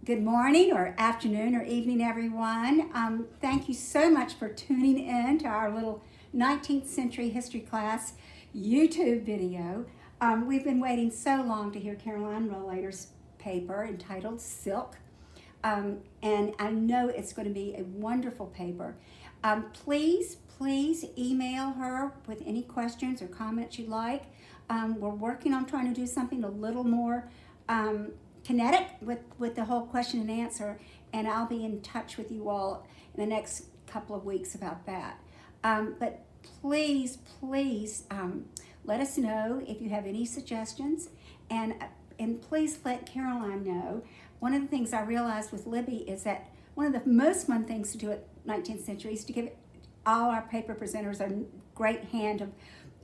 Good morning or afternoon or evening, everyone. Thank you so much for tuning in to our little 19th century history class YouTube video. We've been waiting so long to hear Caroline Rolader's paper entitled Silk. And I know it's going to be a wonderful paper. Please email her with any questions or comments you'd like. We're working on trying to do something a little more kinetic with the whole question and answer, and I'll be in touch with you all in the next couple of weeks about that. But please let us know if you have any suggestions, and please let Caroline know. One of the things I realized with Libby is that one of the most fun things to do at 19th century is to give all our paper presenters a great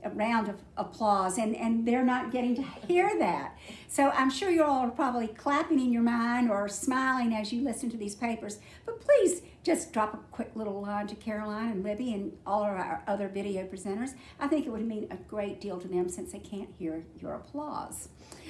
a round of applause, and they're not getting to hear that. So I'm sure you all are probably clapping in your mind or smiling as you listen to these papers, but please just drop a quick little line to Caroline and Libby and all of our other video presenters. I think it would mean a great deal to them since they can't hear your applause.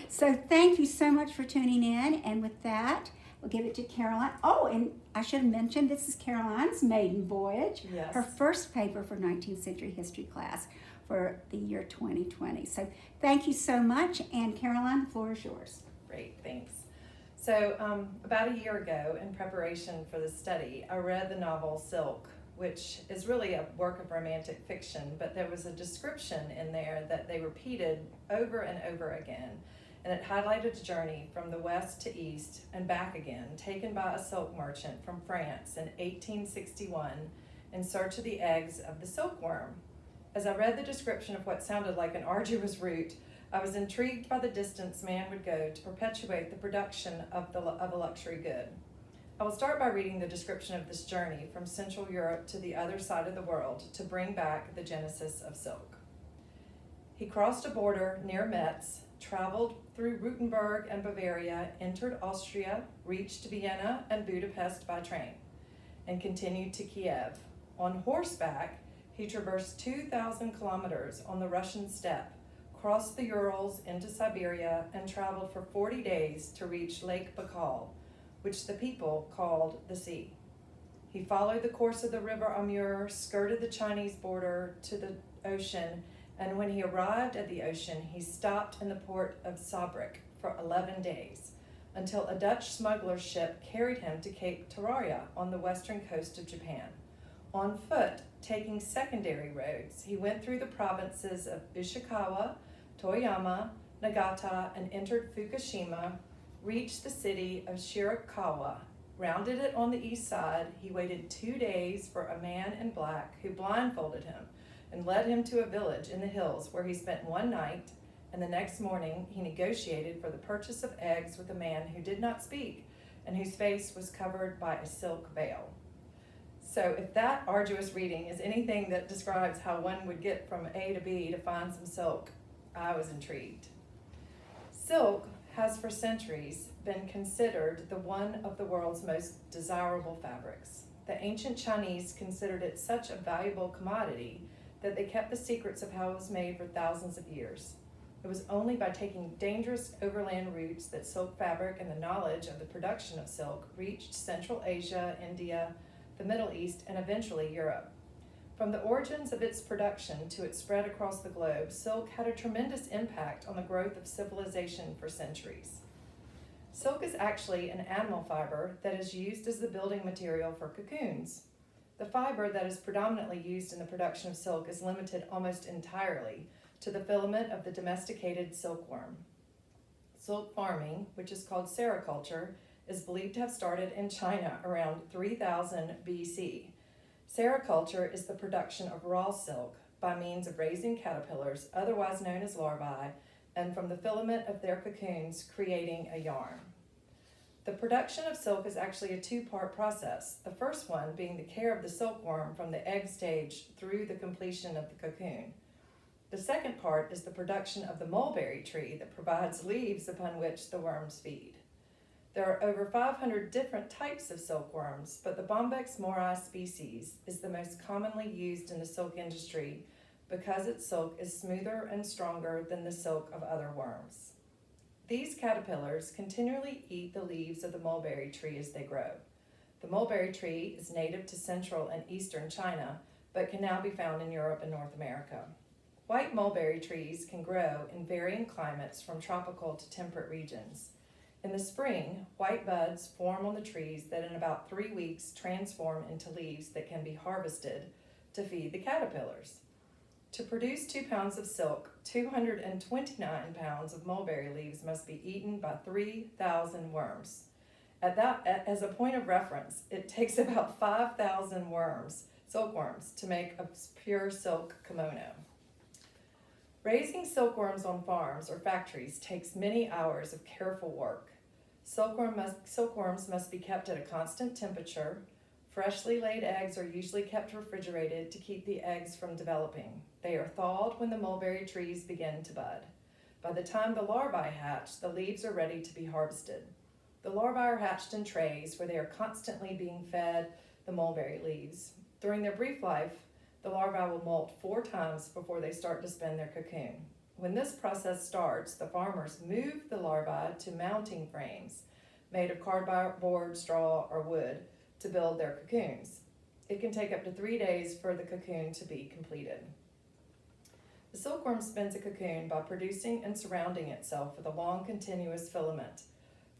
So thank you so much for tuning in, and with that, we'll give it to Caroline. Oh, and I should have mentioned this is Caroline's maiden voyage, Yes. her first paper for 19th century history class for the year 2020. So thank you so much, and Caroline, the floor is yours. Great, thanks. So about a year ago, in preparation for the study, I read the novel Silk, which is really a work of romantic fiction, but there was a description in there that they repeated over and over again, and it highlighted a journey from the west to east and back again, taken by a silk merchant from France in 1861 in search of the eggs of the silkworm. As I read the description of what sounded like an arduous route, I was intrigued by the distance man would go to perpetuate the production of a luxury good. I will start by reading the description of this journey from Central Europe to the other side of the world to bring back the genesis of silk. He crossed a border near Metz, traveled through Württemberg and Bavaria, entered Austria, reached Vienna and Budapest by train, and continued to Kiev. On horseback, he traversed 2,000 kilometers on the Russian steppe, crossed the Urals into Siberia, and traveled for 40 days to reach Lake Baikal, which the people called the sea. He followed the course of the river Amur, skirted the Chinese border to the ocean, and when he arrived at the ocean, he stopped in the port of Saarbrück for 11 days, until a Dutch smuggler's ship carried him to Cape Terraria on the western coast of Japan. On foot, taking secondary roads, he went through the provinces of Ishikawa, Toyama, Nagata, and entered Fukushima, reached the city of Shirakawa, rounded it on the east side. He waited 2 days for a man in black who blindfolded him and led him to a village in the hills where he spent one night, and the next morning he negotiated for the purchase of eggs with a man who did not speak and whose face was covered by a silk veil. So if that arduous reading is anything that describes how one would get from A to B to find some silk, I was intrigued. Silk has for centuries been considered one of the world's most desirable fabrics. The ancient Chinese considered it such a valuable commodity that they kept the secrets of how it was made for thousands of years. It was only by taking dangerous overland routes that silk fabric and the knowledge of the production of silk reached Central Asia, India, the Middle East, and eventually Europe. From the origins of its production to its spread across the globe, silk had a tremendous impact on the growth of civilization for centuries. Silk is actually an animal fiber that is used as the building material for cocoons. The fiber that is predominantly used in the production of silk is limited almost entirely to the filament of the domesticated silkworm. Silk farming, which is called sericulture, is believed to have started in China around 3000 BC. Sericulture is the production of raw silk by means of raising caterpillars, otherwise known as larvae, and from the filament of their cocoons, creating a yarn. The production of silk is actually a two-part process, the first one being the care of the silkworm from the egg stage through the completion of the cocoon. The second part is the production of the mulberry tree that provides leaves upon which the worms feed. There are over 500 different types of silkworms, but the Bombyx mori species is the most commonly used in the silk industry because its silk is smoother and stronger than the silk of other worms. These caterpillars continually eat the leaves of the mulberry tree as they grow. The mulberry tree is native to central and eastern China, but can now be found in Europe and North America. White mulberry trees can grow in varying climates from tropical to temperate regions. In the spring, white buds form on the trees that in about 3 weeks transform into leaves that can be harvested to feed the caterpillars. To produce 2 pounds of silk, 229 pounds of mulberry leaves must be eaten by 3,000 worms. As a point of reference, it takes about 5,000 silkworms, to make a pure silk kimono. Raising silkworms on farms or factories takes many hours of careful work. Silkworms must be kept at a constant temperature. Freshly laid eggs are usually kept refrigerated to keep the eggs from developing. They are thawed when the mulberry trees begin to bud. By the time the larvae hatch, the leaves are ready to be harvested. The larvae are hatched in trays where they are constantly being fed the mulberry leaves. During their brief life, the larvae will molt 4 times before they start to spin their cocoon. When this process starts, the farmers move the larvae to mounting frames made of cardboard, straw, or wood to build their cocoons. It can take up to 3 days for the cocoon to be completed. The silkworm spins a cocoon by producing and surrounding itself with a long continuous filament.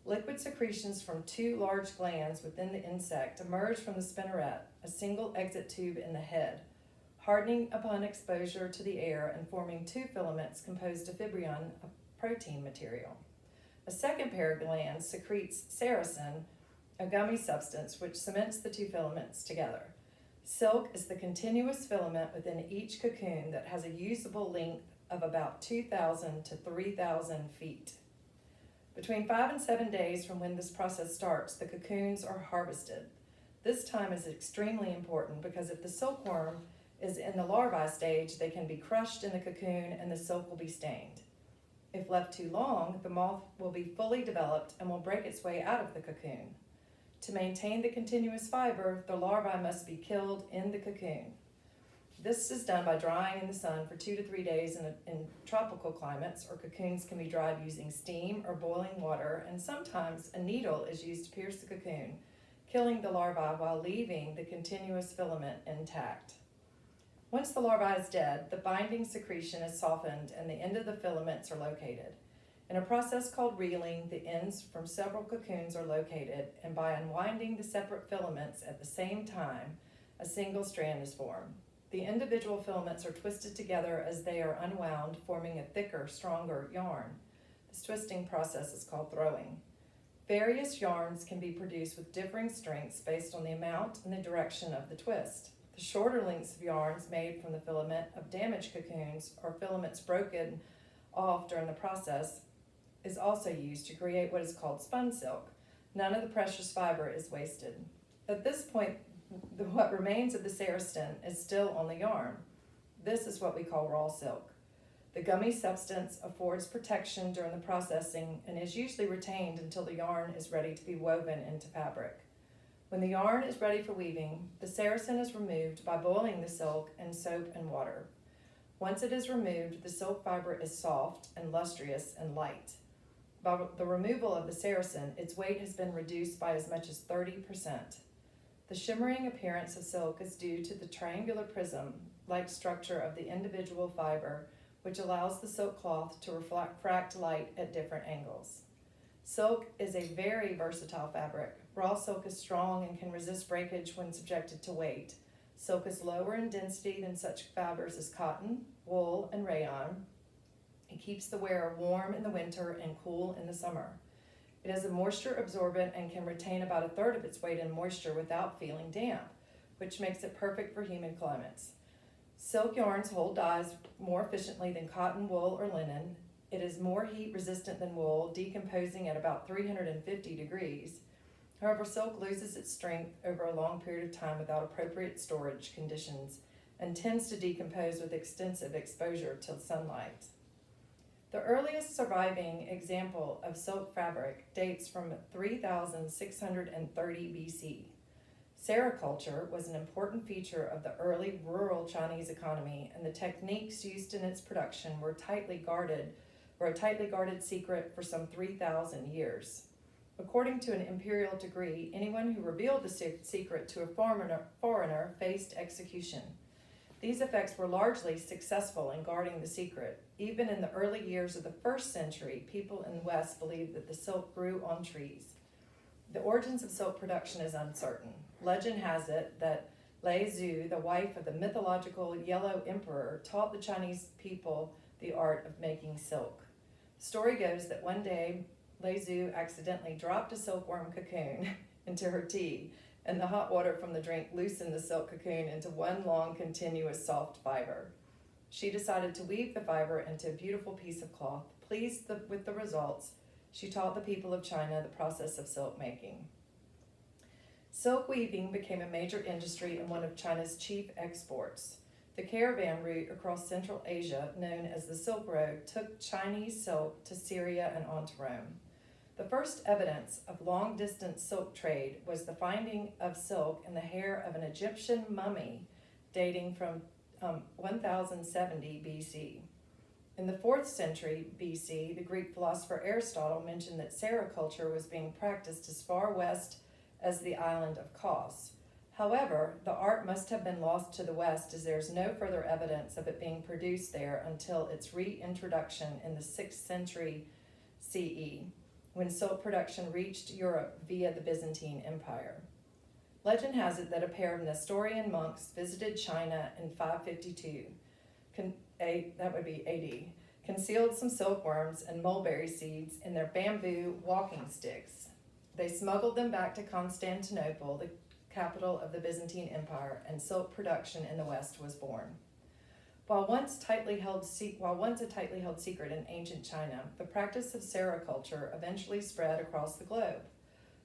Liquid secretions from 2 large glands within the insect emerge from the spinneret, a single exit tube in the head, hardening upon exposure to the air and forming 2 filaments composed of fibrion, a protein material. A second pair of glands secretes sericin, a gummy substance which cements the 2 filaments together. Silk is the continuous filament within each cocoon that has a usable length of about 2,000 to 3,000 feet. Between 5 and 7 days from when this process starts, the cocoons are harvested. This time is extremely important because if the silkworm is in the larvae stage, they can be crushed in the cocoon and the silk will be stained. If left too long, the moth will be fully developed and will break its way out of the cocoon. To maintain the continuous fiber, the larvae must be killed in the cocoon. This is done by drying in the sun for 2 to 3 days in tropical climates, or cocoons can be dried using steam or boiling water, and sometimes a needle is used to pierce the cocoon, killing the larvae while leaving the continuous filament intact. Once the larvae is dead, the binding secretion is softened and the end of the filaments are located. In a process called reeling, the ends from several cocoons are located, and by unwinding the separate filaments at the same time, a single strand is formed. The individual filaments are twisted together as they are unwound, forming a thicker, stronger yarn. This twisting process is called throwing. Various yarns can be produced with differing strengths based on the amount and the direction of the twist. The shorter lengths of yarns made from the filament of damaged cocoons or filaments broken off during the process is also used to create what is called spun silk. None of the precious fiber is wasted. At this point, what remains of the sericin is still on the yarn. This is what we call raw silk. The gummy substance affords protection during the processing and is usually retained until the yarn is ready to be woven into fabric. When the yarn is ready for weaving, the sericin is removed by boiling the silk in soap and water. Once it is removed, the silk fiber is soft and lustrous and light. By the removal of the sericin, its weight has been reduced by as much as 30%. The shimmering appearance of silk is due to the triangular prism-like structure of the individual fiber, which allows the silk cloth to refract light at different angles. Silk is a very versatile fabric. Raw silk is strong and can resist breakage when subjected to weight. Silk is lower in density than such fibers as cotton, wool, and rayon. It keeps the wearer warm in the winter and cool in the summer. It is a moisture absorbent and can retain about 1/3 of its weight in moisture without feeling damp, which makes it perfect for humid climates. Silk yarns hold dyes more efficiently than cotton, wool, or linen. It is more heat resistant than wool, decomposing at about 350 degrees. However, silk loses its strength over a long period of time without appropriate storage conditions and tends to decompose with extensive exposure to sunlight. The earliest surviving example of silk fabric dates from 3630 BC. Sericulture was an important feature of the early rural Chinese economy, and the techniques used in its production were were a tightly guarded secret for some 3,000 years. According to an imperial decree, anyone who revealed the secret to a foreigner faced execution. These effects were largely successful in guarding the secret. Even in the early years of the 1st century, people in the West believed that the silk grew on trees. The origins of silk production is uncertain. Legend has it that Lei Zhu, the wife of the mythological Yellow Emperor, taught the Chinese people the art of making silk. The story goes that one day, Lei Zhu accidentally dropped a silkworm cocoon into her tea, and the hot water from the drink loosened the silk cocoon into one long, continuous, soft fiber. She decided to weave the fiber into a beautiful piece of cloth. Pleased with the results, she taught the people of China the process of silk making. Silk weaving became a major industry and one of China's chief exports. The caravan route across Central Asia, known as the Silk Road, took Chinese silk to Syria and on to Rome. The first evidence of long-distance silk trade was the finding of silk in the hair of an Egyptian mummy dating from 1070 BC. In the 4th century BC, the Greek philosopher Aristotle mentioned that sericulture was being practiced as far west as the island of Kos. However, the art must have been lost to the west, as there is no further evidence of it being produced there until its reintroduction in the 6th century CE, when silk production reached Europe via the Byzantine Empire. Legend has it that a pair of Nestorian monks visited China in 552, that would be AD, concealed some silkworms and mulberry seeds in their bamboo walking sticks. They smuggled them back to Constantinople, the capital of the Byzantine Empire, and silk production in the West was born. While once a tightly held secret in ancient China, the practice of sericulture eventually spread across the globe.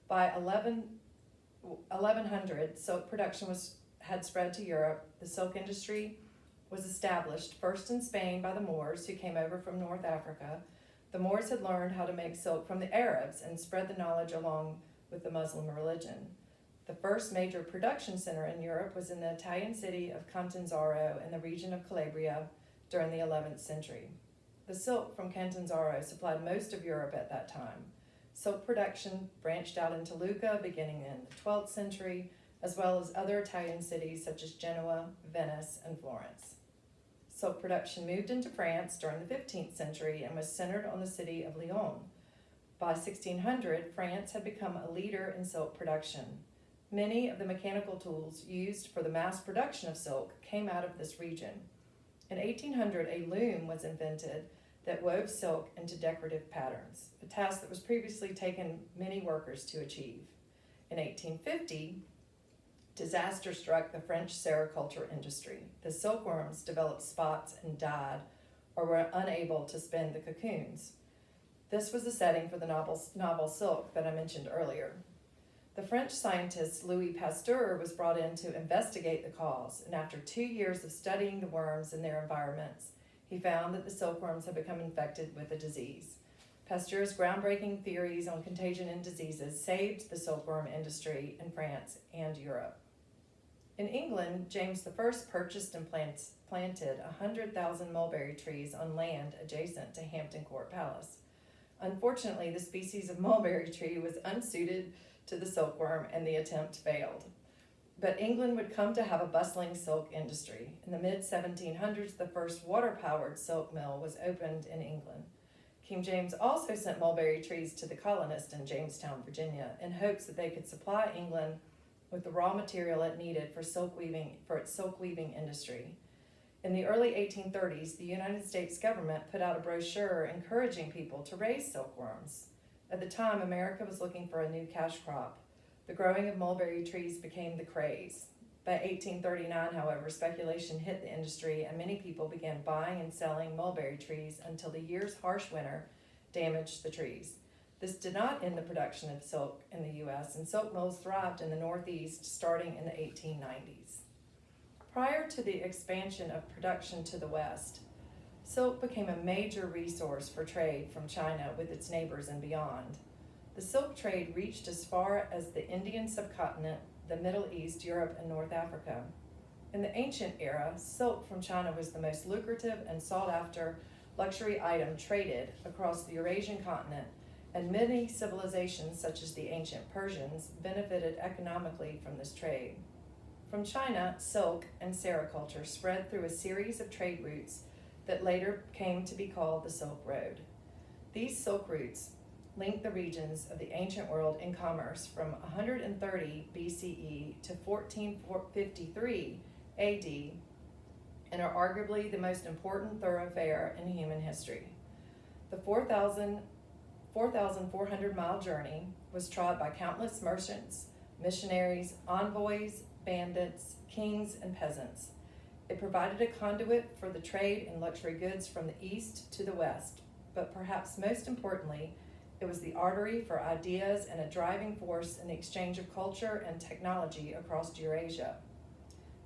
By 1100, silk production had spread to Europe. The silk industry was established first in Spain by the Moors, who came over from North Africa. The Moors had learned how to make silk from the Arabs and spread the knowledge along with the Muslim religion. The first major production center in Europe was in the Italian city of Catanzaro in the region of Calabria during the 11th century. The silk from Catanzaro supplied most of Europe at that time. Silk production branched out into Lucca beginning in the 12th century, as well as other Italian cities such as Genoa, Venice, and Florence. Silk production moved into France during the 15th century and was centered on the city of Lyon. By 1600, France had become a leader in silk production. Many of the mechanical tools used for the mass production of silk came out of this region. In 1800, a loom was invented that wove silk into decorative patterns, a task that was previously taken many workers to achieve. In 1850, disaster struck the French sericulture industry. The silkworms developed spots and died or were unable to spin the cocoons. This was the setting for the novel Silk that I mentioned earlier. The French scientist Louis Pasteur was brought in to investigate the cause, and after 2 years of studying the worms and their environments, he found that the silkworms had become infected with a disease. Pasteur's groundbreaking theories on contagion and diseases saved the silkworm industry in France and Europe. In England, James I purchased and planted 100,000 mulberry trees on land adjacent to Hampton Court Palace. Unfortunately, the species of mulberry tree was unsuited to the silkworm, and the attempt failed. But England would come to have a bustling silk industry. In the mid-1700s, the first water-powered silk mill was opened in England. King James also sent mulberry trees to the colonists in Jamestown, Virginia, in hopes that they could supply England with the raw material it needed for its silk weaving industry. In the early 1830s, the United States government put out a brochure encouraging people to raise silkworms. At the time, America was looking for a new cash crop. The growing of mulberry trees became the craze. By 1839, however, speculation hit the industry and many people began buying and selling mulberry trees until the year's harsh winter damaged the trees. This did not end the production of silk in the U.S., and silk mills thrived in the Northeast starting in the 1890s. Prior to the expansion of production to the West, silk became a major resource for trade from China with its neighbors and beyond. The silk trade reached as far as the Indian subcontinent, the Middle East, Europe, and North Africa. In the ancient era, silk from China was the most lucrative and sought after luxury item traded across the Eurasian continent, and many civilizations, such as the ancient Persians, benefited economically from this trade. From China, silk and sericulture spread through a series of trade routes that later came to be called the Silk Road. These silk routes linked the regions of the ancient world in commerce from 130 BCE to 1453 AD, and are arguably the most important thoroughfare in human history. The 4,400-mile journey was trod by countless merchants, missionaries, envoys, bandits, kings, and peasants. It provided a conduit for the trade in luxury goods from the east to the west, but perhaps most importantly, it was the artery for ideas and a driving force in the exchange of culture and technology across Eurasia.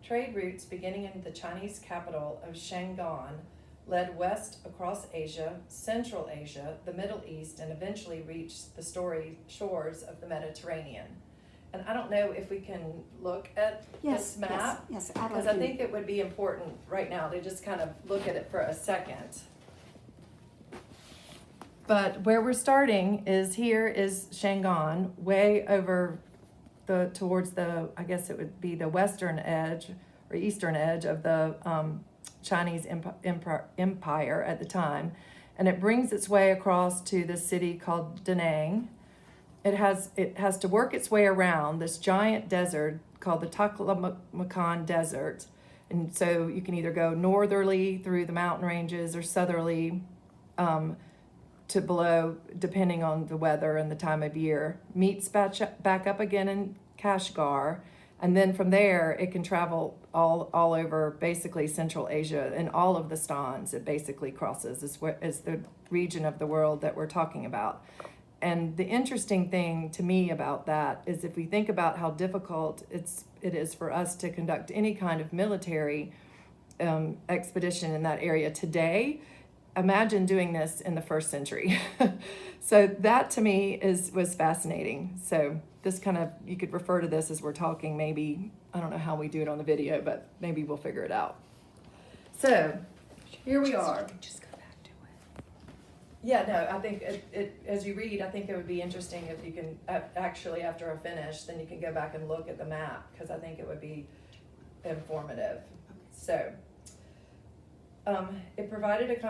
Trade routes beginning in the Chinese capital of Shangan led west across Asia, Central Asia, the Middle East, and eventually reached the storied shores of the Mediterranean. And I don't know if we can look at this map, Yes, because I think it would be important right now to just kind of look at it for a second. But where we're starting is here is Shangan, way over towards the, I guess it would be the western edge or eastern edge of the Chinese empire at the time. And it brings its way across to this city called Da Nang. It has to work its way around this giant desert called the Taklamakan Desert. And so you can either go northerly through the mountain ranges or southerly to below, depending on the weather and the time of year. Meets back up again in Kashgar, and then from there it can travel all over basically Central Asia and all of the stans it basically crosses is the region of the world that we're talking about. And the interesting thing to me about that is if we think about how difficult it is for us to conduct any kind of military expedition in that area today, imagine doing this in the 1st century. So that to me was fascinating. So this kind of, you could refer to this as we're talking, maybe, I don't know how we do it on the video, but maybe we'll figure it out. So here we are. Just go back to it. Yeah, no, I think it as you read, I think it would be interesting if you can actually, after I finish, then you can go back and look at the map, because I think it would be informative. So it provided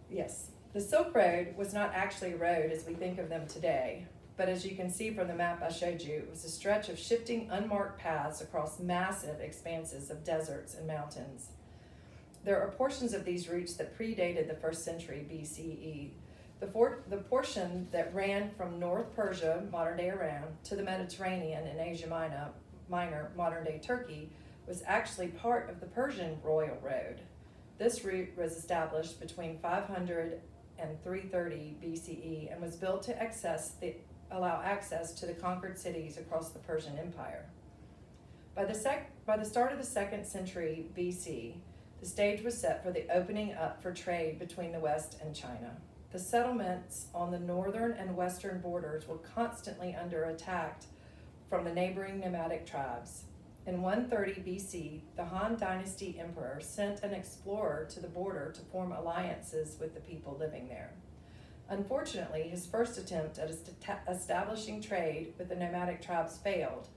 yes. The Silk Road was not actually a road as we think of them today, but as you can see from the map I showed you, it was a stretch of shifting unmarked paths across massive expanses of deserts and mountains. There are portions of these routes that predated the 1st century BCE. The portion that ran from North Persia, modern-day Iran, to the Mediterranean and Asia Minor, modern-day Turkey, was actually part of the Persian Royal Road. This route was established between 500 and 330 BCE and was built to allow access to the conquered cities across the Persian Empire. By the start of the 2nd century BC, the stage was set for the opening up for trade between the West and China. The settlements on the northern and western borders were constantly under attack from the neighboring nomadic tribes. In 130 BC, the Han Dynasty emperor sent an explorer to the border to form alliances with the people living there. Unfortunately, his first attempt at establishing trade with the nomadic tribes failed,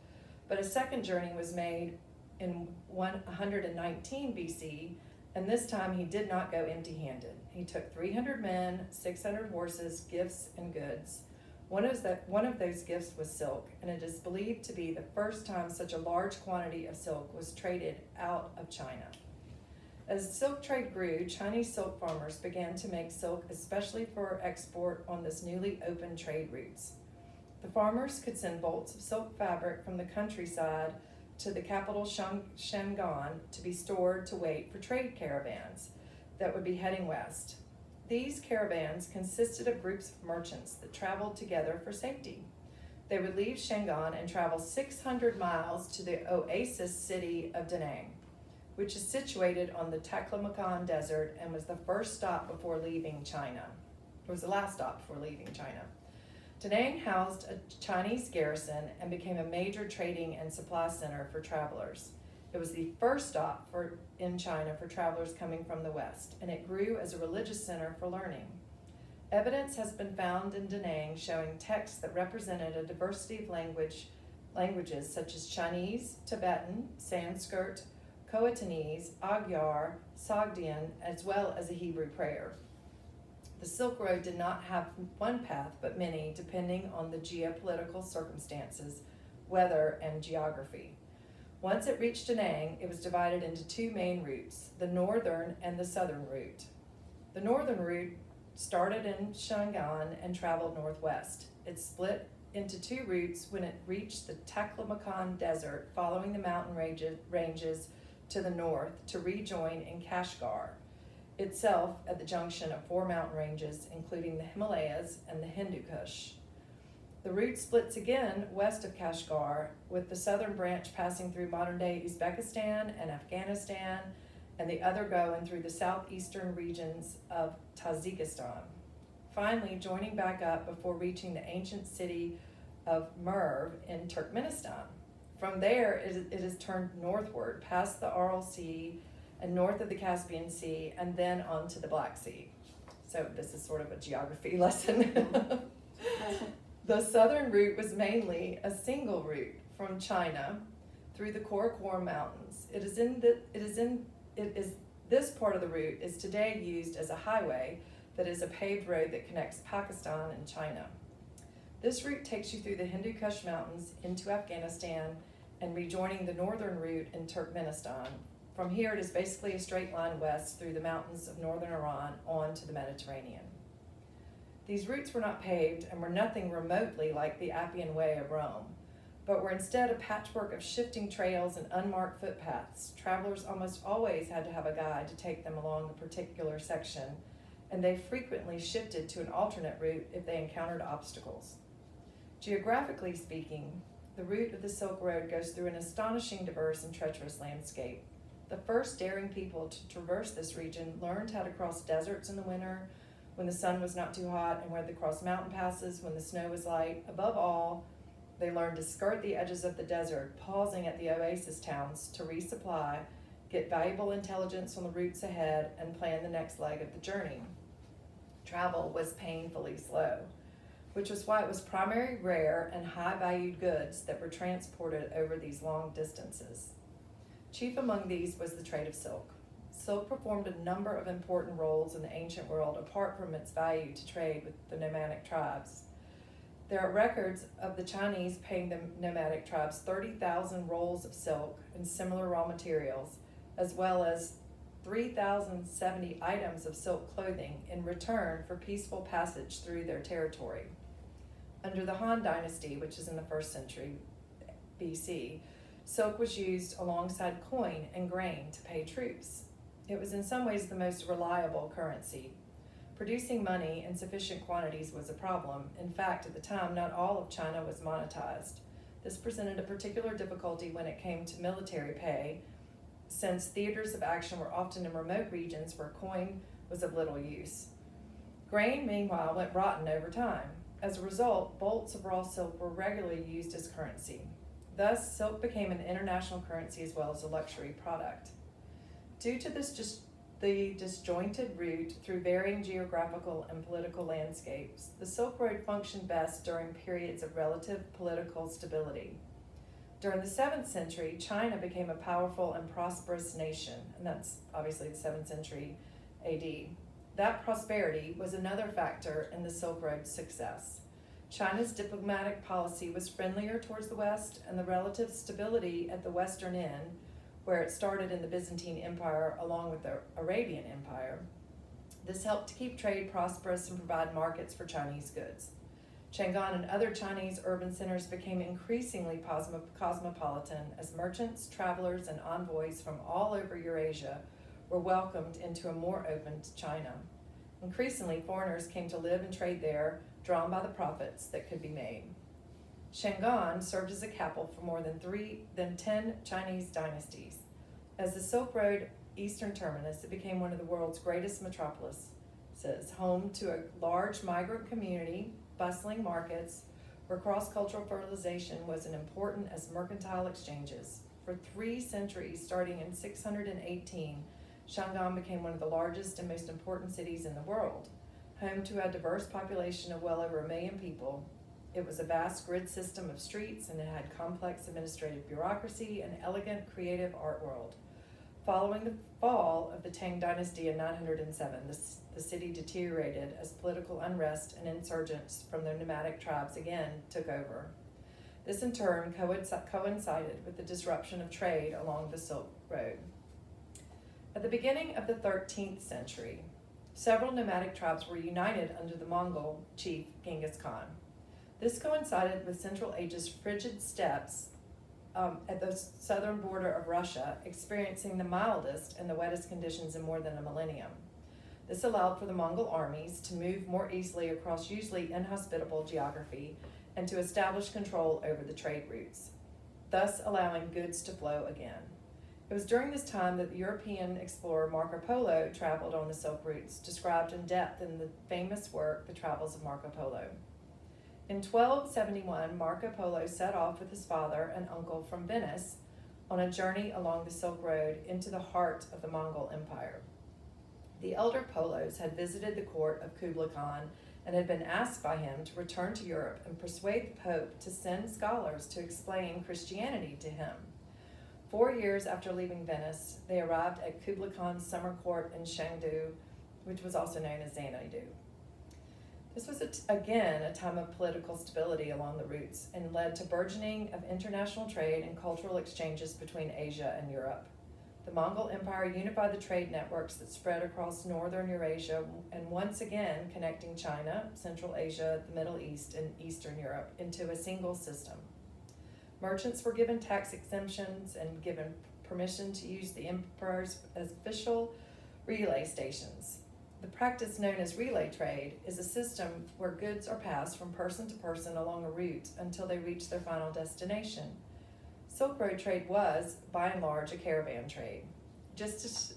but a second journey was made in 119 BC, and this time he did not go empty-handed. He took 300 men, 600 horses, gifts, and goods. One of those gifts was silk, and it is believed to be the first time such a large quantity of silk was traded out of China. As the silk trade grew, Chinese silk farmers began to make silk especially for export on this newly opened trade routes. The farmers could send bolts of silk fabric from the countryside to the capital Shangan to be stored to wait for trade caravans that would be heading west. These caravans consisted of groups of merchants that traveled together for safety. They would leave Shangan and travel 600 miles to the oasis city of Da Nang, which is situated on the Taklamakan Desert and was the first stop before leaving China. It was the last stop before leaving China. Da Nang housed a Chinese garrison and became a major trading and supply center for travelers. It was the first stop in China for travelers coming from the West, and it grew as a religious center for learning. Evidence has been found in Da Nang showing texts that represented a diversity of languages such as Chinese, Tibetan, Sanskrit, Khoatanese, Magyar, Sogdian, as well as a Hebrew prayer. The Silk Road did not have one path, but many, depending on the geopolitical circumstances, weather, and geography. Once it reached Da Nang, it was divided into two main routes, the northern and the southern route. The northern route started in Shangan and traveled northwest. It split into two routes when it reached the Taklamakan Desert, following the mountain ranges to the north to rejoin in Kashgar, itself at the junction of four mountain ranges, including the Himalayas and the Hindu Kush. The route splits again west of Kashgar, with the southern branch passing through modern-day Uzbekistan and Afghanistan, and the other going through the southeastern regions of Tajikistan, finally joining back up before reaching the ancient city of Merv in Turkmenistan. From there, it is turned northward, past the Aral Sea and north of the Caspian Sea, and then on to the Black Sea. So this is sort of a geography lesson. The southern route was mainly a single route from China through the Karakoram Mountains. This part of the route is today used as a highway that is a paved road that connects Pakistan and China. This route takes you through the Hindu Kush Mountains into Afghanistan and rejoining the northern route in Turkmenistan. From here, it is basically a straight line west through the mountains of northern Iran on to the Mediterranean. These routes were not paved and were nothing remotely like the Appian Way of Rome, but were instead a patchwork of shifting trails and unmarked footpaths. Travelers almost always had to have a guide to take them along a particular section, and they frequently shifted to an alternate route if they encountered obstacles. Geographically speaking, the route of the Silk Road goes through an astonishing, diverse, and treacherous landscape. The first daring people to traverse this region learned how to cross deserts in the winter when the sun was not too hot, and where to cross mountain passes when the snow was light. Above all, they learned to skirt the edges of the desert, pausing at the oasis towns to resupply, get valuable intelligence on the routes ahead, and plan the next leg of the journey. Travel was painfully slow, which was why it was primarily rare and high-valued goods that were transported over these long distances. Chief among these was the trade of silk. Silk performed a number of important roles in the ancient world apart from its value to trade with the nomadic tribes. There are records of the Chinese paying the nomadic tribes 30,000 rolls of silk and similar raw materials, as well as 3,070 items of silk clothing in return for peaceful passage through their territory. Under the Han Dynasty, which is in the 1st century BC, silk was used alongside coin and grain to pay troops. It was in some ways the most reliable currency. Producing money in sufficient quantities was a problem. In fact, at the time, not all of China was monetized. This presented a particular difficulty when it came to military pay, since theaters of action were often in remote regions where coin was of little use. Grain, meanwhile, went rotten over time. As a result, bolts of raw silk were regularly used as currency. Thus, silk became an international currency as well as a luxury product. Due to the disjointed route through varying geographical and political landscapes, the Silk Road functioned best during periods of relative political stability. During the 7th century, China became a powerful and prosperous nation, and that's obviously the 7th century AD. That prosperity was another factor in the Silk Road's success. China's diplomatic policy was friendlier towards the West, and the relative stability at the western end, where it started in the Byzantine Empire along with the Arabian Empire. This helped to keep trade prosperous and provide markets for Chinese goods. Chang'an and other Chinese urban centers became increasingly cosmopolitan as merchants, travelers, and envoys from all over Eurasia were welcomed into a more open China. Increasingly, foreigners came to live and trade there, drawn by the profits that could be made. Chang'an served as a capital for more than 10 Chinese dynasties. As the Silk Road eastern terminus, it became one of the world's greatest metropolises, home to a large migrant community, bustling markets, where cross-cultural fertilization was as important as mercantile exchanges. For 3 centuries, starting in 618, Shandong became one of the largest and most important cities in the world. Home to a diverse population of well over 1 million people, it was a vast grid system of streets, and it had complex administrative bureaucracy and elegant creative art world. Following the fall of the Tang dynasty in 907, the city deteriorated as political unrest and insurgents from the nomadic tribes again took over. This in turn coincided with the disruption of trade along the Silk Road. At the beginning of the 13th century, several nomadic tribes were united under the Mongol chief Genghis Khan. This coincided with Central Asia's frigid steppes at the southern border of Russia, experiencing the mildest and the wettest conditions in more than a millennium. This allowed for the Mongol armies to move more easily across usually inhospitable geography and to establish control over the trade routes, thus allowing goods to flow again. It was during this time that the European explorer Marco Polo traveled on the Silk routes, described in depth in the famous work, The Travels of Marco Polo. In 1271, Marco Polo set off with his father and uncle from Venice on a journey along the Silk Road into the heart of the Mongol Empire. The elder Polos had visited the court of Kublai Khan and had been asked by him to return to Europe and persuade the Pope to send scholars to explain Christianity to him. 4 years after leaving Venice, they arrived at Kublai Khan's summer court in Chengdu, which was also known as Xanadu. This was again a time of political stability along the routes and led to burgeoning of international trade and cultural exchanges between Asia and Europe. The Mongol Empire unified the trade networks that spread across northern Eurasia and once again connecting China, Central Asia, the Middle East, and Eastern Europe into a single system. Merchants were given tax exemptions and given permission to use the emperor's official relay stations. The practice known as relay trade is a system where goods are passed from person to person along a route until they reach their final destination. Silk Road trade was, by and large, a caravan trade. Just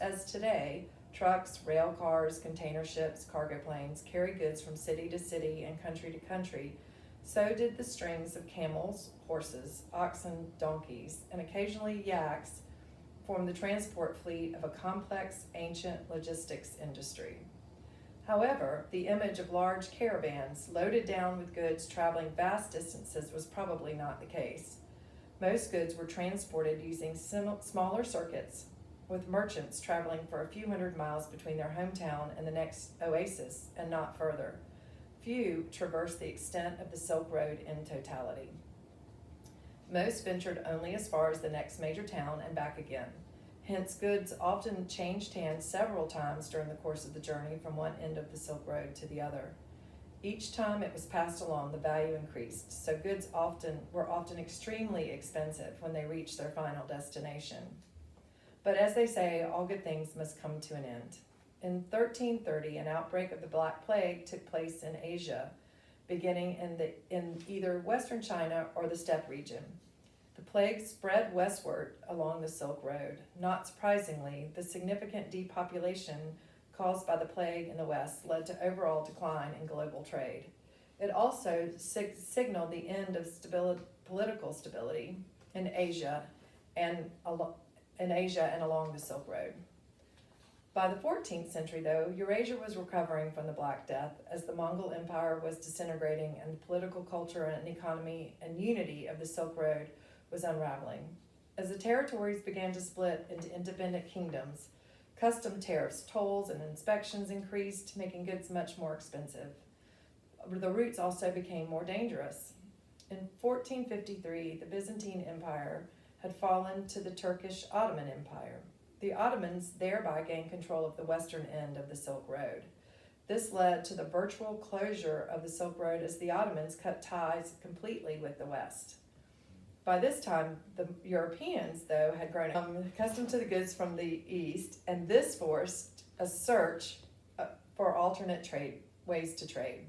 as today, trucks, rail cars, container ships, cargo planes carry goods from city to city and country to country, so did the strings of camels, horses, oxen, donkeys, and occasionally yaks form the transport fleet of a complex, ancient logistics industry. However, the image of large caravans loaded down with goods traveling vast distances was probably not the case. Most goods were transported using smaller circuits, with merchants traveling for a few hundred miles between their hometown and the next oasis, and not further. Few traversed the extent of the Silk Road in totality. Most ventured only as far as the next major town and back again. Hence, goods often changed hands several times during the course of the journey from one end of the Silk Road to the other. Each time it was passed along, the value increased, so goods were often extremely expensive when they reached their final destination. But as they say, all good things must come to an end. In 1330, an outbreak of the Black Plague took place in Asia, beginning in either western China or the steppe region. The plague spread westward along the Silk Road. Not surprisingly, the significant depopulation caused by the plague in the west led to overall decline in global trade. It also signaled the end of political stability in Asia and along the Silk Road. By the 14th century, though, Eurasia was recovering from the Black Death as the Mongol Empire was disintegrating and the political culture and economy and unity of the Silk Road was unraveling. As the territories began to split into independent kingdoms, custom tariffs, tolls, and inspections increased, making goods much more expensive. The routes also became more dangerous. In 1453, the Byzantine Empire had fallen to the Turkish Ottoman Empire. The Ottomans thereby gained control of the western end of the Silk Road. This led to the virtual closure of the Silk Road as the Ottomans cut ties completely with the West. By this time, the Europeans, though, had grown accustomed to the goods from the East, and this forced a search for alternate ways to trade.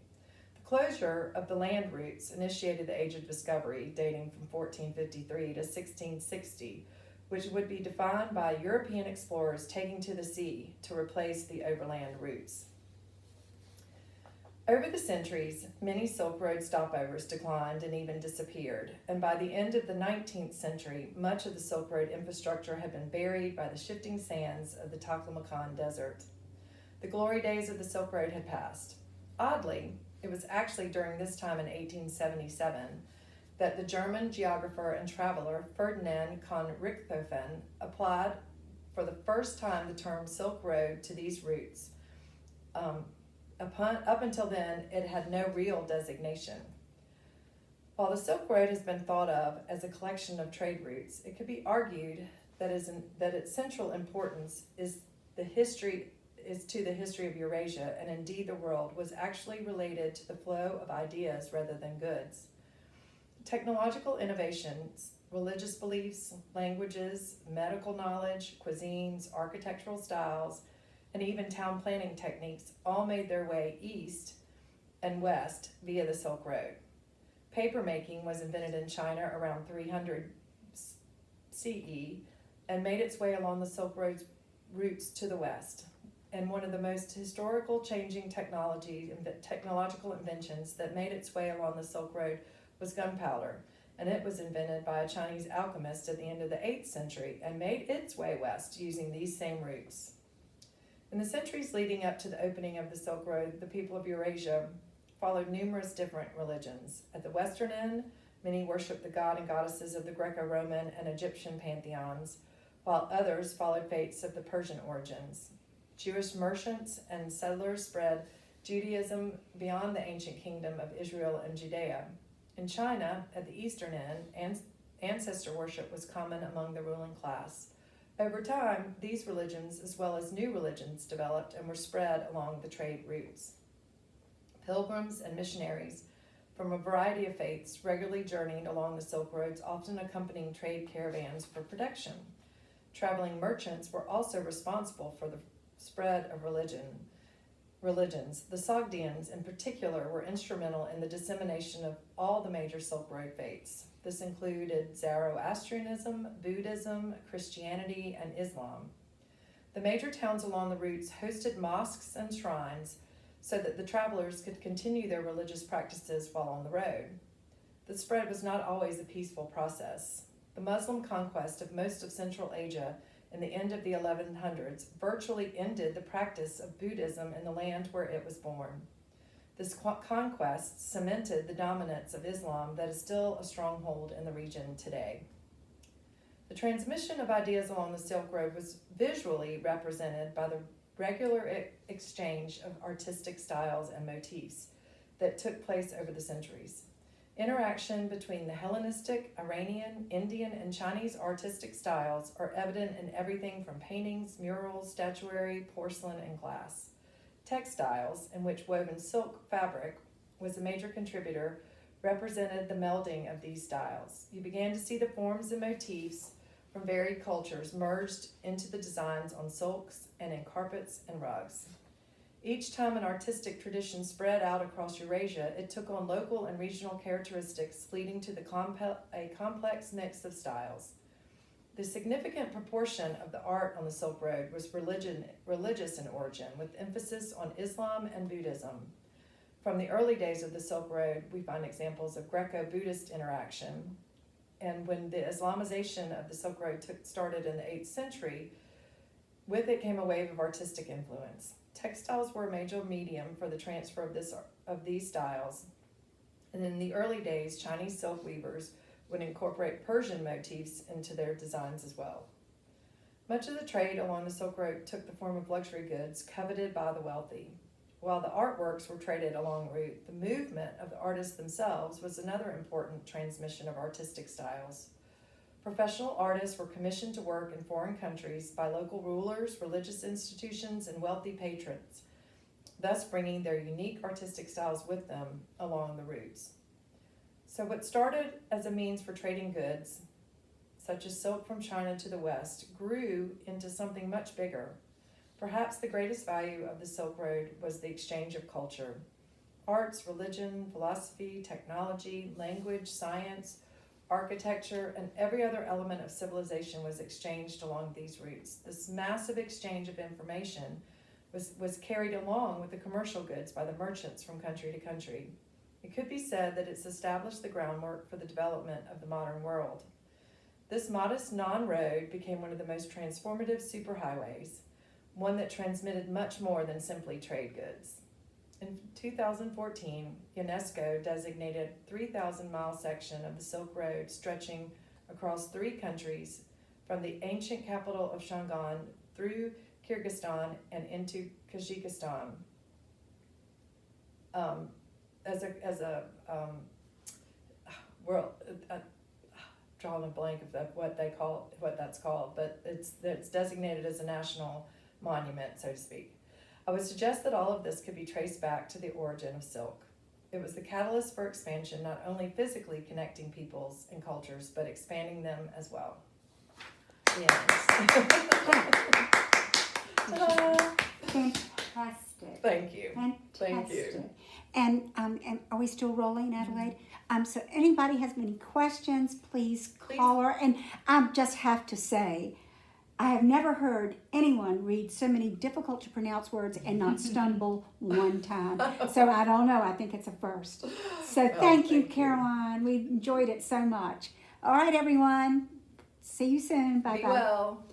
The closure of the land routes initiated the Age of Discovery, dating from 1453 to 1660, which would be defined by European explorers taking to the sea to replace the overland routes. Over the centuries, many Silk Road stopovers declined and even disappeared, and by the end of the 19th century, much of the Silk Road infrastructure had been buried by the shifting sands of the Taklamakan Desert. The glory days of the Silk Road had passed. Oddly, it was actually during this time in 1877 that the German geographer and traveler Ferdinand von Richthofen applied for the first time the term Silk Road to these routes. Up until then, it had no real designation. While the Silk Road has been thought of as a collection of trade routes, it could be argued that its central importance is to the history of Eurasia, and indeed the world, was actually related to the flow of ideas rather than goods. Technological innovations, religious beliefs, languages, medical knowledge, cuisines, architectural styles, and even town planning techniques all made their way east and west via the Silk Road. Papermaking was invented in China around 300 CE and made its way along the Silk Road's routes to the west. And one of the most historical changing technological inventions that made its way along the Silk Road was gunpowder, and it was invented by a Chinese alchemist at the end of the 8th century and made its way west using these same routes. In the centuries leading up to the opening of the Silk Road, the people of Eurasia followed numerous different religions. At the western end, many worshiped the god and goddesses of the Greco-Roman and Egyptian pantheons, while others followed faiths of the Persian origins. Jewish merchants and settlers spread Judaism beyond the ancient kingdom of Israel and Judea. In China, at the eastern end, ancestor worship was common among the ruling class. Over time, these religions, as well as new religions, developed and were spread along the trade routes. Pilgrims and missionaries from a variety of faiths regularly journeyed along the Silk Roads, often accompanying trade caravans for protection. Traveling merchants were also responsible for the spread of religions. The Sogdians, in particular, were instrumental in the dissemination of all the major Silk Road faiths. This included Zoroastrianism, Buddhism, Christianity, and Islam. The major towns along the routes hosted mosques and shrines so that the travelers could continue their religious practices while on the road. The spread was not always a peaceful process. The Muslim conquest of most of Central Asia in the end of the 1100s virtually ended the practice of Buddhism in the land where it was born. This conquest cemented the dominance of Islam that is still a stronghold in the region today. The transmission of ideas along the Silk Road was visually represented by the regular exchange of artistic styles and motifs that took place over the centuries. Interaction between the Hellenistic, Iranian, Indian, and Chinese artistic styles are evident in everything from paintings, murals, statuary, porcelain, and glass. Textiles, in which woven silk fabric was a major contributor, represented the melding of these styles. You began to see the forms and motifs from varied cultures merged into the designs on silks and in carpets and rugs. Each time an artistic tradition spread out across Eurasia, it took on local and regional characteristics, leading to a complex mix of styles. The significant proportion of the art on the Silk Road was religious in origin, with emphasis on Islam and Buddhism. From the early days of the Silk Road, we find examples of Greco-Buddhist interaction, and when the Islamization of the Silk Road started in the 8th century, with it came a wave of artistic influence. Textiles were a major medium for the transfer of these styles, and in the early days, Chinese silk weavers would incorporate Persian motifs into their designs as well. Much of the trade along the Silk Road took the form of luxury goods coveted by the wealthy. While the artworks were traded along the route, the movement of the artists themselves was another important transmission of artistic styles. Professional artists were commissioned to work in foreign countries by local rulers, religious institutions, and wealthy patrons, thus bringing their unique artistic styles with them along the routes. So what started as a means for trading goods, such as silk from China to the West, grew into something much bigger. Perhaps the greatest value of the Silk Road was the exchange of culture. Arts, religion, philosophy, technology, language, science, architecture, and every other element of civilization was exchanged along these routes. This massive exchange of information was carried along with the commercial goods by the merchants from country to country. It could be said that it's established the groundwork for the development of the modern world. This modest non-road became one of the most transformative superhighways, one that transmitted much more than simply trade goods. In 2014, UNESCO designated a 3,000-mile section of the Silk Road stretching across 3 countries from the ancient capital of Shangan through Kyrgyzstan and into Kazakhstan. Drawing a blank of what that's called, but it's designated as a national monument, so to speak. I would suggest that all of this could be traced back to the origin of silk. It was the catalyst for expansion, not only physically connecting peoples and cultures, but expanding them as well. The end. Ta-da! Fantastic. Thank you. Fantastic. Thank you. And are we still rolling, Adelaide? So anybody has any questions, please call her. And I just have to say, I have never heard anyone read so many difficult to pronounce words and not stumble one time. So I don't know. I think it's a first. So thank you, Caroline. We enjoyed it so much. All right, everyone. See you soon. Bye-bye. Be well.